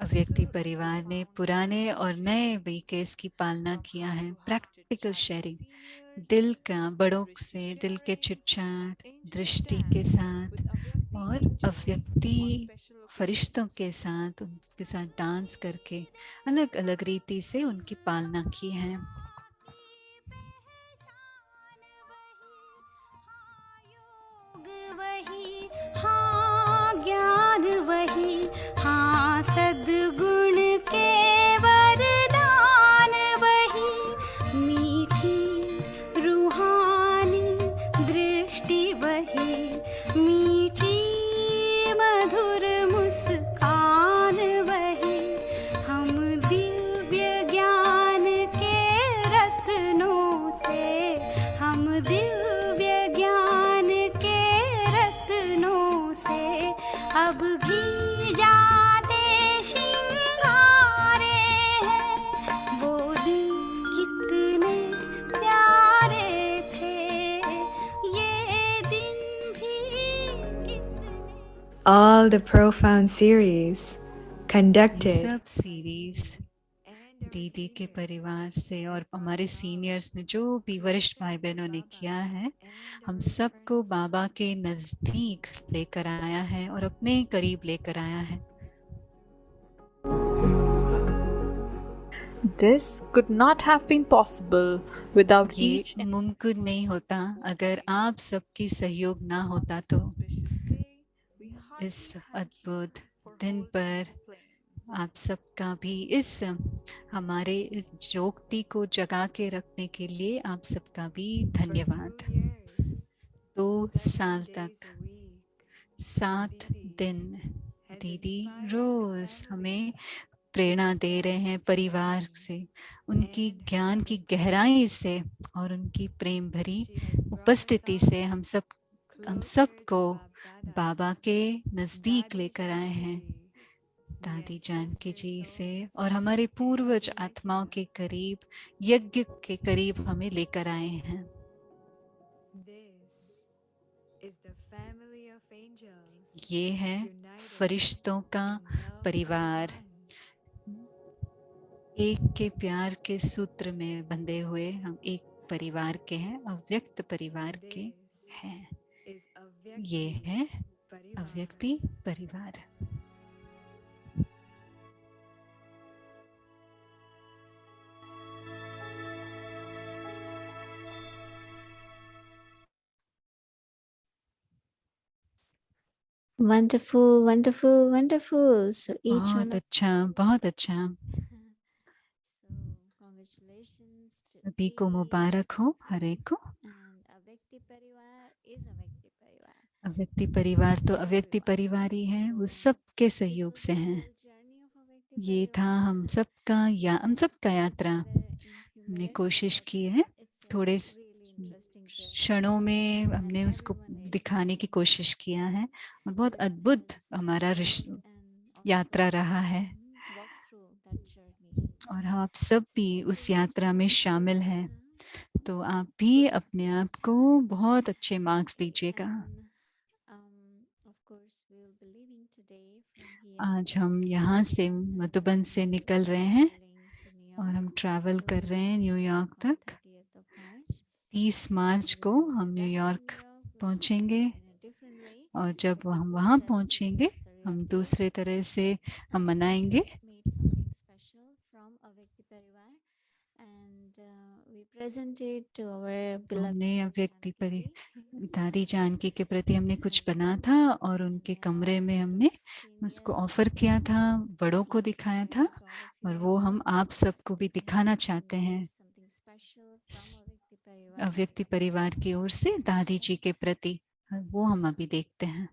अव्यक्ति परिवार ने पुराने और नए बीकेस की पालना किया है। प्रैक्टिकल शेयरिंग, दिल का बड़ों से दिल के चिटचाट, दृष्टि के साथ और अव्यक्ति फरिश्तों के साथ, उनके साथ डांस करके अलग अलग रीति से उनकी पालना की है। वही हाँ, ज्ञान वही हाँ, सद्गुण के वरदान वही, मीठी रूहानी दृष्टि वही, मीठी मधुर मुस्कान वही, हम दिव्य ज्ञान के रत्नों से, हम दिव्य ज्ञान के रत्नों से अब भी जाते श्रृंगारे हैं। वो दिन कितने प्यारे थे, ये दिन भी कितने। All the profound series ये conducted सब सीरीज दीदी के परिवार से और हमारे सीनियर्स ने, जो भी वरिष्ठ भाई बहनों ने किया है, हम सबको बाबा के नजदीक लेकर आया है और अपने करीब लेकर आया है। this could not have been possible without ये each and मुमकिन नहीं होता अगर आप सबकी सहयोग ना होता। तो इस अद्भुत दिन पर आप सबका भी, इस हमारे इस ज्योति को जगा के रखने के लिए आप सबका भी धन्यवाद। 2 साल तक 7 दिन दीदी रोज हमें प्रेरणा दे रहे हैं परिवार से, उनकी ज्ञान की गहराई से और उनकी प्रेम भरी उपस्थिति से हम सबको बाबा के नजदीक लेकर आए हैं, दादी जानकी जी से, और हमारे पूर्वज आत्माओं के करीब, यज्ञ के करीब हमें लेकर आए हैं। ये है फरिश्तों का परिवार, एक के प्यार के सूत्र में बंधे हुए हम एक परिवार के हैं, अव्यक्त परिवार के हैं। ये है अव्यक्ति परिवार। Wonderful, wonderful, wonderful. So each one. बहुत अच्छा, बहुत अच्छा। So congratulations to सभी को मुबारक हो, हर एक को। and अव्यक्ति परिवार is अव्यक्ति परिवार। अव्यक्ति परिवार तो अव्यक्ति परिवार ही है, वो सबके सहयोग से हैं। ये था हम सबका यात्रा। हमने कोशिश की है, थोड़े क्षणों में हमने उसको दिखाने की कोशिश किया है, और बहुत अद्भुत हमारा यात्रा रहा है, और आप सब भी उस यात्रा में शामिल हैं। तो आप भी अपने आप को बहुत अच्छे मार्क्स दीजिएगा। आज हम यहाँ से मधुबन से निकल रहे हैं और हम ट्रैवल कर रहे हैं न्यूयॉर्क तक। 30 मार्च को हम न्यूयॉर्क पहुँचेंगे, और जब हम वहाँ पहुँचेंगे हम दूसरे तरह से हम मनाएंगे। हमने अव्यक्ति दादी जानकी के प्रति हमने कुछ बना था, और उनके कमरे में हमने उसको ऑफर किया था, बड़ों को दिखाया था, और वो हम आप सबको भी दिखाना चाहते हैं, अव्यक्ति परिवार की ओर से दादी जी के प्रति। वो हम अभी देखते हैं।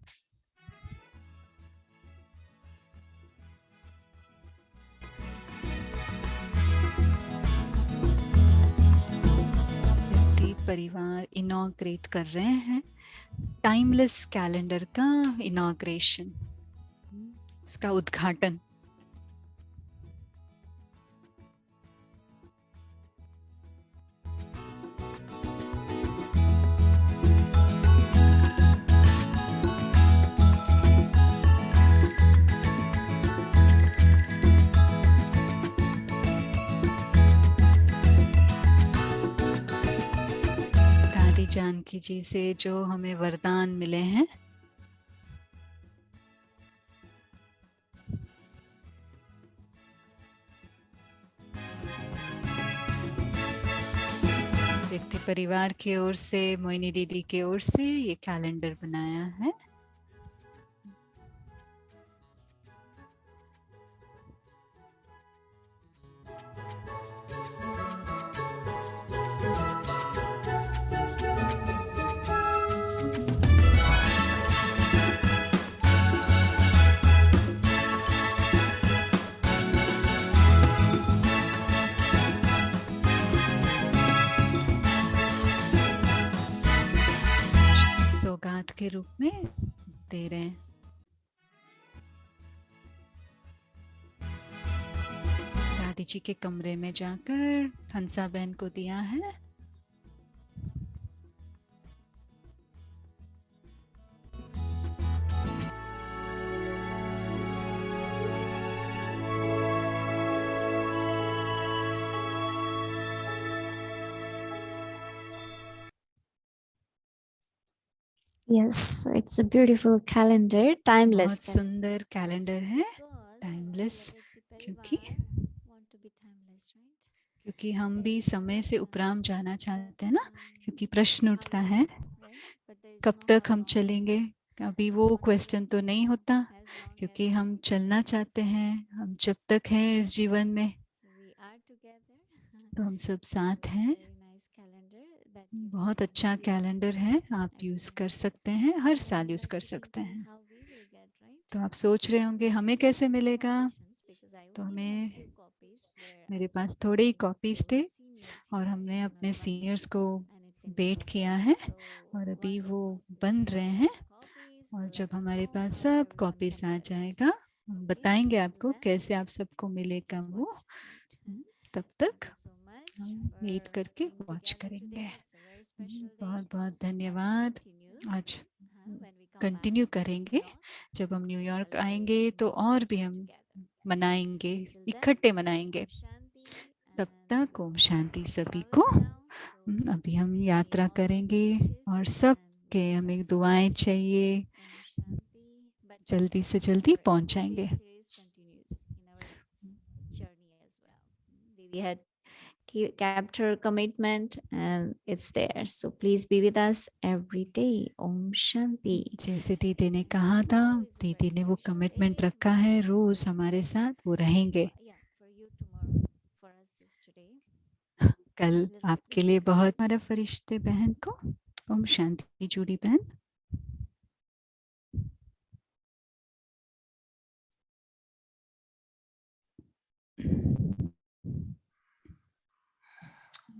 अव्यक्ति परिवार इनॉग्रेट कर रहे हैं टाइमलेस कैलेंडर का इनॉग्रेशन, उसका उद्घाटन। जानकी जी से जो हमें वरदान मिले हैं, व्यक्ति परिवार की ओर से, मोहिनी दीदी की ओर से ये कैलेंडर बनाया है। सौगात के रूप में दे रहे हैं। दादी जी के कमरे में जाकर हंसा बहन को दिया है। Yes, so it's a beautiful calendar, timeless. बहुत सुंदर कैलेंडर है, टाइमलेस, क्योंकि हम भी समय से उपराम जाना चाहते हैं ना, क्योंकि प्रश्न उठता है कब तक हम चलेंगे। अभी वो क्वेश्चन तो नहीं होता, क्योंकि हम चलना चाहते हैं, हम जब तक हैं इस जीवन में तो हम सब साथ हैं। बहुत अच्छा कैलेंडर है, आप यूज कर सकते हैं, हर साल यूज कर सकते हैं। तो आप सोच रहे होंगे हमें कैसे मिलेगा, तो मेरे पास थोड़े ही कॉपीज थे और हमने अपने सीनियर्स को वेट किया है और अभी वो बन रहे हैं और जब हमारे पास सब कॉपीज आ जाएगा हम बताएंगे आपको कैसे आप सबको मिलेगा वो। तब तक हम वेट करके वॉच करेंगे। बहुत बहुत धन्यवाद। आज कंटिन्यू करेंगे। जब हम न्यूयॉर्क आएंगे तो और भी हम मनाएंगे, इकट्ठे मनाएंगे। तब तक ओम शांति सभी को। अभी हम यात्रा करेंगे और सबके हमें दुआएं चाहिए, जल्दी से जल्दी पहुंच जाएंगे। Didi had kept her commitment and it's there. So please be with us every day. Om Shanti. जैसे दीदी ने कहा था, दीदी ने वो कमिटमेंट रखा है, रोज हमारे साथ वो रहेंगे। कल आपके लिए बहुत हमारा फरिश्ते बहन को। ओम शांति जूड़ी बहन।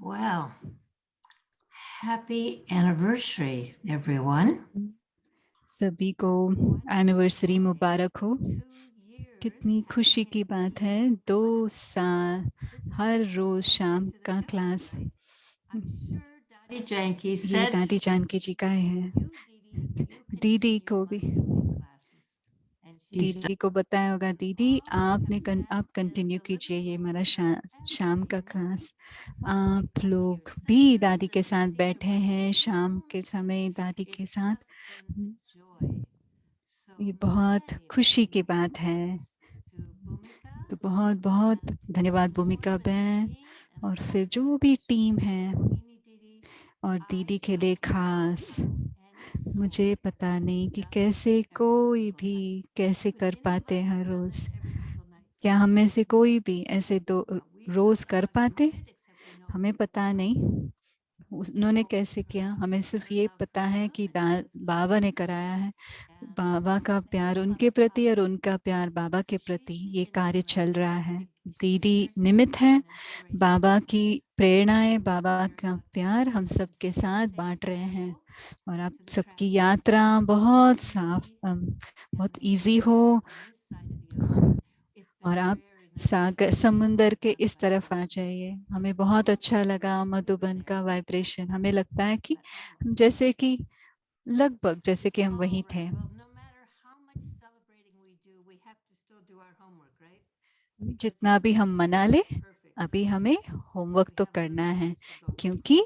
Well, happy anniversary, everyone. सभी को एनिवर्सरी मुबारक हो। कितनी खुशी की बात है, 2 साल हर रोज शाम का क्लास। ये दादी जानकी जी का है। दीदी को भी, दीदी को बताया होगा, दीदी आप कंटिन्यू कीजिए ये हमारा शाम का क्लास। आप लोग भी दादी के साथ बैठे हैं शाम के समय दादी के साथ, ये बहुत खुशी की बात है। तो बहुत बहुत धन्यवाद भूमिका बहन और फिर जो भी टीम है और दीदी के लिए खास। मुझे पता नहीं कि कैसे कोई भी कैसे कर पाते हर रोज। क्या हम में से कोई भी ऐसे 2 रोज कर पाते? हमें पता नहीं उन्होंने कैसे किया। हमें सिर्फ ये पता है कि बाबा ने कराया है। बाबा का प्यार उनके प्रति और उनका प्यार बाबा के प्रति ये कार्य चल रहा है। दीदी निमित्त है, बाबा की प्रेरणाएं, बाबा का प्यार हम सबके साथ बांट रहे हैं और आप सबकी यात्रा बहुत साफ, बहुत इजी हो और आप सागर समुंदर के इस तरफ आ जाइए। हमें बहुत अच्छा लगा मधुबन का वाइब्रेशन। हमें लगता है कि जैसे कि लगभग जैसे कि हम वहीं थे। जितना भी हम मना ले, अभी हमें होमवर्क तो करना है क्योंकि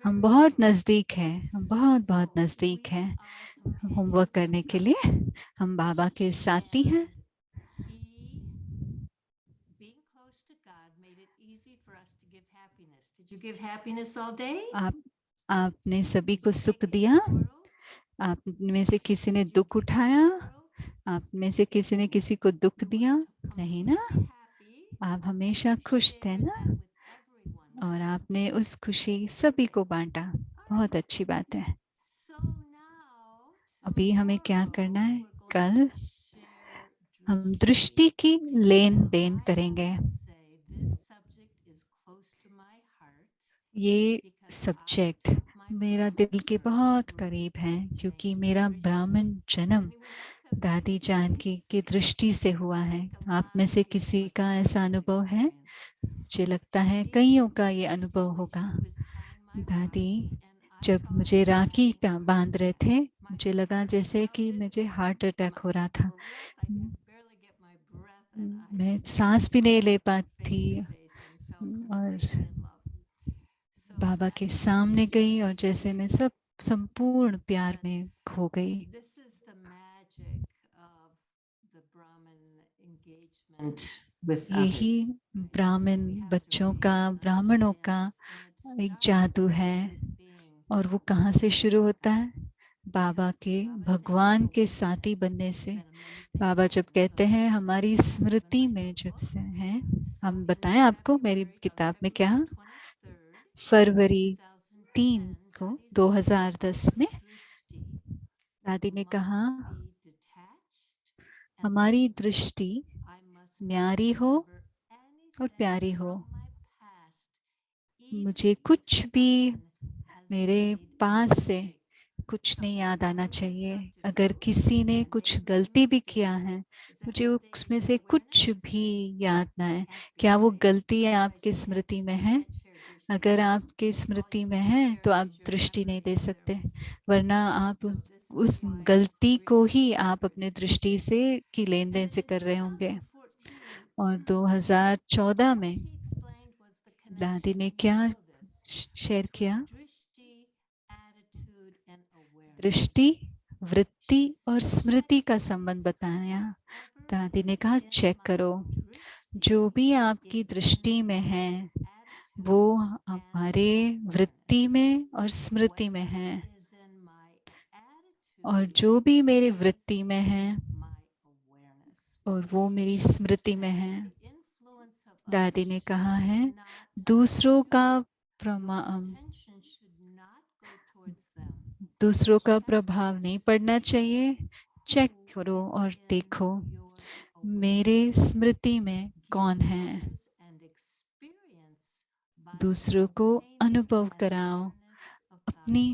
हम बहुत नज़दीक हैं, हम बहुत बहुत नज़दीक हैं होमवर्क करने के लिए। हम बाबा के साथी हैं। आपने सभी को सुख दिया। आप में से किसी ने दुख उठाया? आप में से किसी ने किसी को दुख दिया? नहीं ना, आप हमेशा खुश थे ना और आपने उस खुशी सभी को बांटा। बहुत अच्छी बात है। अभी हमें क्या करना है? कल हम दृष्टि की लेन देन करेंगे। ये सब्जेक्ट मेरा दिल के बहुत करीब है क्योंकि मेरा ब्राह्मण जन्म दादी जानकी की दृष्टि से हुआ है। आप में से किसी का ऐसा अनुभव है? मुझे लगता है कईयों का ये अनुभव होगा। दादी जब मुझे राखी का बांध रहे थे, मुझे लगा जैसे कि मुझे हार्ट अटैक हो रहा था। मैं सांस भी नहीं ले पाती थी और बाबा के सामने गई और जैसे मैं सब संपूर्ण प्यार में खो गई। यही ब्राह्मण बच्चों का, ब्राह्मणों का एक जादू है और वो कहाँ से शुरू होता है? बाबा के भगवान के साथी बनने से। बाबा जब कहते हैं हमारी स्मृति में जब से हैं, हम बताएं आपको मेरी किताब में क्या, फरवरी 3 को 2010 में दादी ने कहा हमारी दृष्टि न्यारी हो और प्यारी हो। मुझे कुछ भी मेरे पास से कुछ नहीं याद आना चाहिए। अगर किसी ने कुछ गलती भी किया है, मुझे उसमें से कुछ भी याद ना है। क्या वो गलती आपकी स्मृति में है? अगर आपकी स्मृति में है तो आप दृष्टि नहीं दे सकते, वरना आप उस गलती को ही आप अपने दृष्टि से की लेन देन से कर रहे होंगे। और 2014 में दादी ने क्या शेयर किया? दृष्टि, वृत्ति और स्मृति का संबंध बताया। दादी ने कहा चेक करो, जो भी आपकी दृष्टि में है वो हमारे वृत्ति में और स्मृति में है, और जो भी मेरे वृत्ति में है और वो मेरी स्मृति में है। दादी ने कहा है दूसरों का प्रभाव नहीं पड़ना चाहिए। चेक करो और देखो मेरे स्मृति में कौन है। दूसरों को अनुभव कराओ, अपनी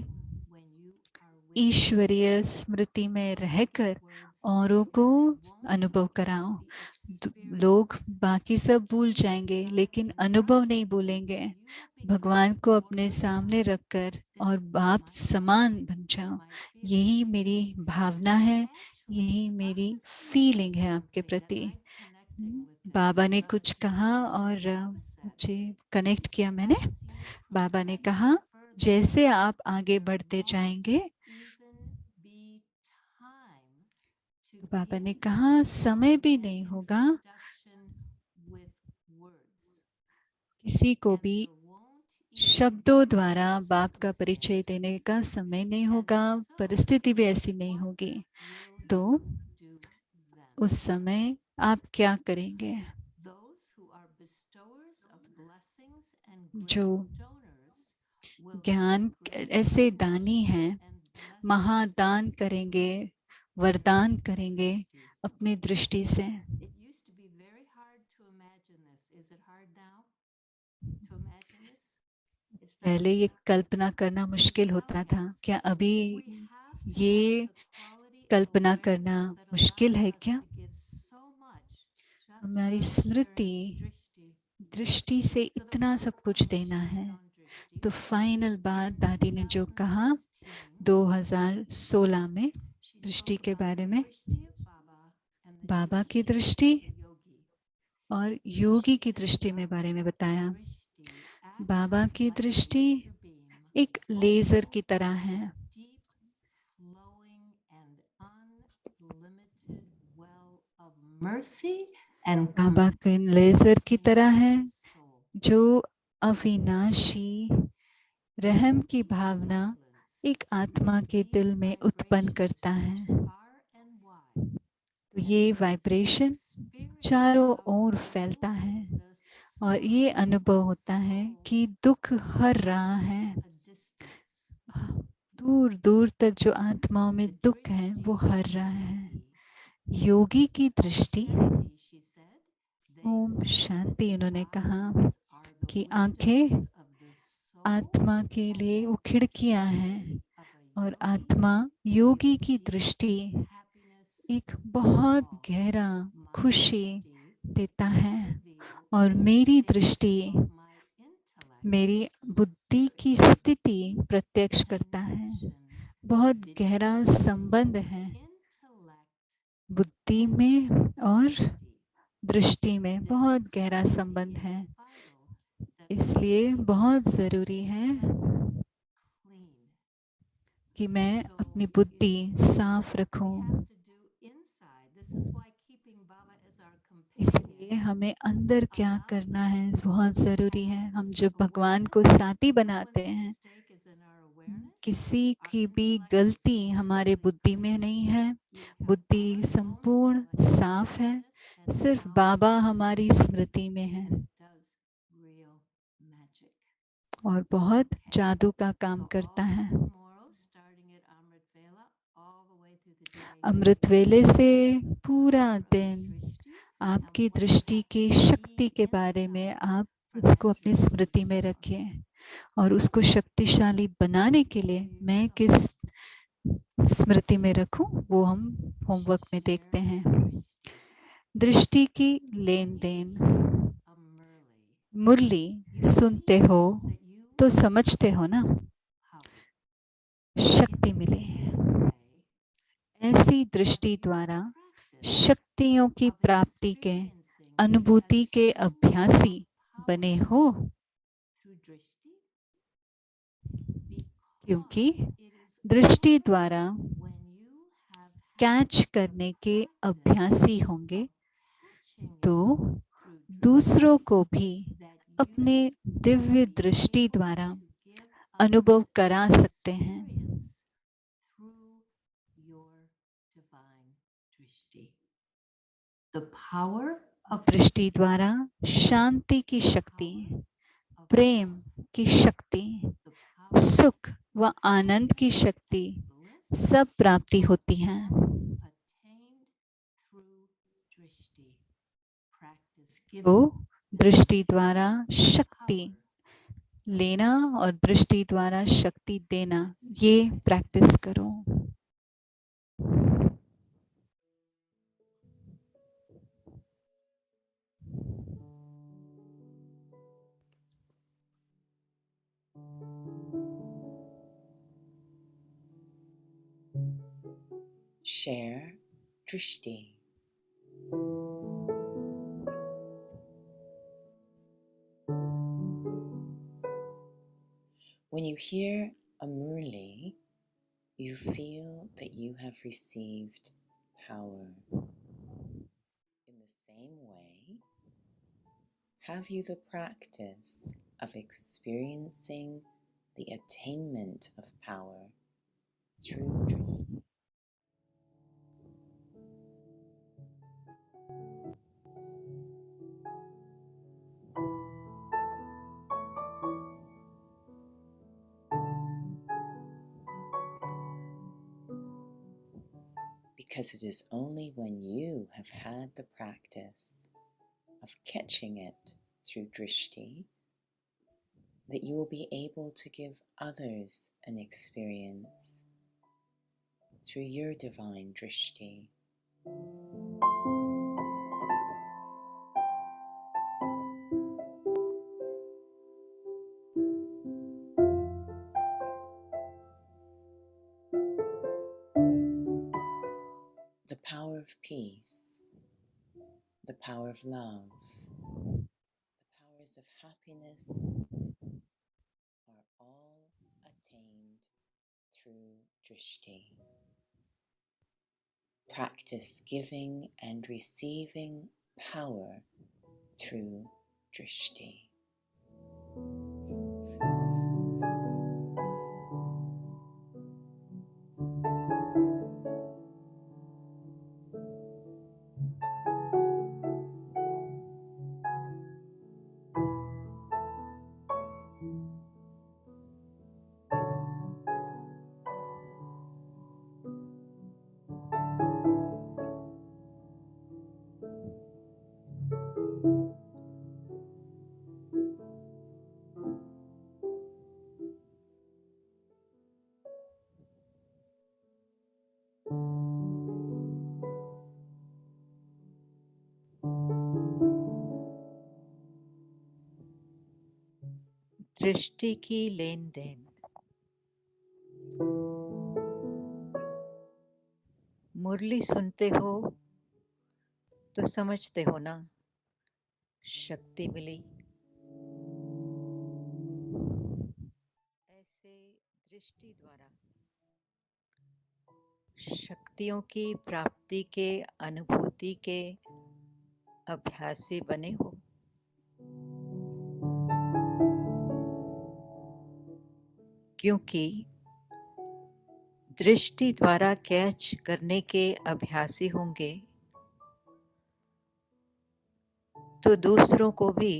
ईश्वरीय स्मृति में रहकर औरों को अनुभव कराओ। लोग बाकी सब भूल जाएंगे लेकिन अनुभव नहीं भूलेंगे। भगवान को अपने सामने रखकर और बाप समान बन जाओ। यही मेरी भावना है, यही मेरी फीलिंग है आपके प्रति। बाबा ने कुछ कहा और मुझे कनेक्ट किया मैंने। बाबा ने कहा जैसे आप आगे बढ़ते जाएंगे, बाबा ने कहा समय भी नहीं होगा, किसी को भी शब्दों द्वारा बाप का परिचय देने का समय नहीं होगा, परिस्थिति भी ऐसी नहीं होगी। तो उस समय आप क्या करेंगे? जो ज्ञान ऐसे दानी हैं, महादान करेंगे, वरदान करेंगे अपनी दृष्टि से। पहले ये कल्पना करना मुश्किल होता था, क्या अभी ये कल्पना करना मुश्किल है क्या? हमारी स्मृति दृष्टि से इतना सब कुछ देना है। तो फाइनल बात दादी ने जो कहा 2016 में दृष्टि के बारे में, बाबा की दृष्टि और योगी की दृष्टि में बारे में बताया। बाबा की दृष्टि एक लेजर की तरह है। बाबा के लेजर की तरह है जो अविनाशी रहम की भावना एक आत्मा के दिल में उत्पन्न करता है। तो ये वाइब्रेशन चारों ओर फैलता है और ये अनुभव होता है कि दुख हर रहा है। दूर दूर तक जो आत्माओं में दुख है वो हर रहा है। योगी की दृष्टि, ओम शांति, उन्होंने कहा कि आंखें आत्मा के लिए वो खिड़कियां हैं, और आत्मा योगी की दृष्टि एक बहुत गहरा खुशी देता है। और मेरी दृष्टि मेरी बुद्धि की स्थिति प्रत्यक्ष करता है। बहुत गहरा संबंध है बुद्धि में और दृष्टि में, बहुत गहरा संबंध है। इसलिए बहुत जरूरी है कि मैं अपनी बुद्धि साफ रखूं। इसलिए हमें अंदर क्या करना है बहुत जरूरी है। हम जो भगवान को साथी बनाते हैं, किसी की भी गलती हमारे बुद्धि में नहीं है। बुद्धि संपूर्ण साफ है, सिर्फ बाबा हमारी स्मृति में है और बहुत जादू का काम करता है। अमृत वेले से पूरा दिन आपकी दृष्टि की शक्ति के बारे में आप उसको अपनी स्मृति में रखें और उसको शक्तिशाली बनाने के लिए मैं किस स्मृति में रखूं वो हम होमवर्क में देखते हैं। दृष्टि की लेन देन। मुरली सुनते हो तो समझते हो ना, शक्ति मिले। ऐसी दृष्टि द्वारा शक्तियों की प्राप्ति के अनुभूति के अभ्यासी बने हो, क्योंकि दृष्टि द्वारा कैच करने के अभ्यासी होंगे तो दूसरों को भी अपने दिव्य दृष्टि द्वारा अनुभव करा सकते हैं। दृष्टि द्वारा शांति की शक्ति, प्रेम की शक्ति, सुख व आनंद की शक्ति सब प्राप्ति होती हैं। तो दृष्टि द्वारा शक्ति लेना और दृष्टि द्वारा शक्ति देना, ये प्रैक्टिस करो। Share Drishti. When you hear a Murli, you feel that you have received power. In the same way, have you the practice of experiencing the attainment of power through Drishti. Because it is only when you have had the practice of catching it through Drishti that you will be able to give others an experience through your divine Drishti. The power of peace, the power of love, the powers of happiness are all attained through Drishti. Practice giving and receiving power through Drishti. दृष्टि की लेन then. मुरली सुनते हो तो समझते हो ना, शक्ति मिली। ऐसे दृष्टि द्वारा शक्तियों की प्राप्ति के अनुभूति के अभ्यासी बने हो। क्योंकि दृष्टि द्वारा कैच करने के अभ्यासी होंगे तो दूसरों को भी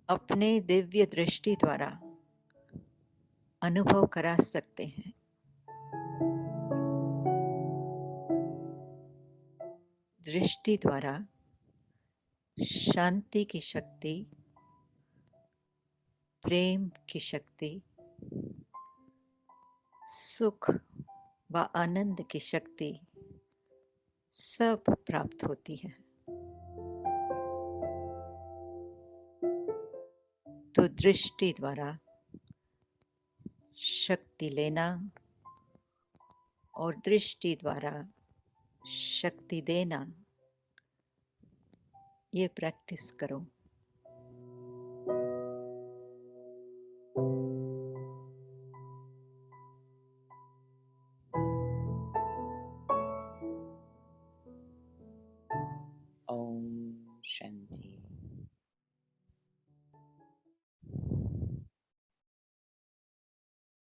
अपने दिव्य दृष्टि द्वारा अनुभव करा सकते हैं। दृष्टि द्वारा शांति की शक्ति, प्रेम की शक्ति, सुख व आनंद की शक्ति सब प्राप्त होती है। तो दृष्टि द्वारा शक्ति लेना और दृष्टि द्वारा शक्ति देना, ये प्रैक्टिस करो।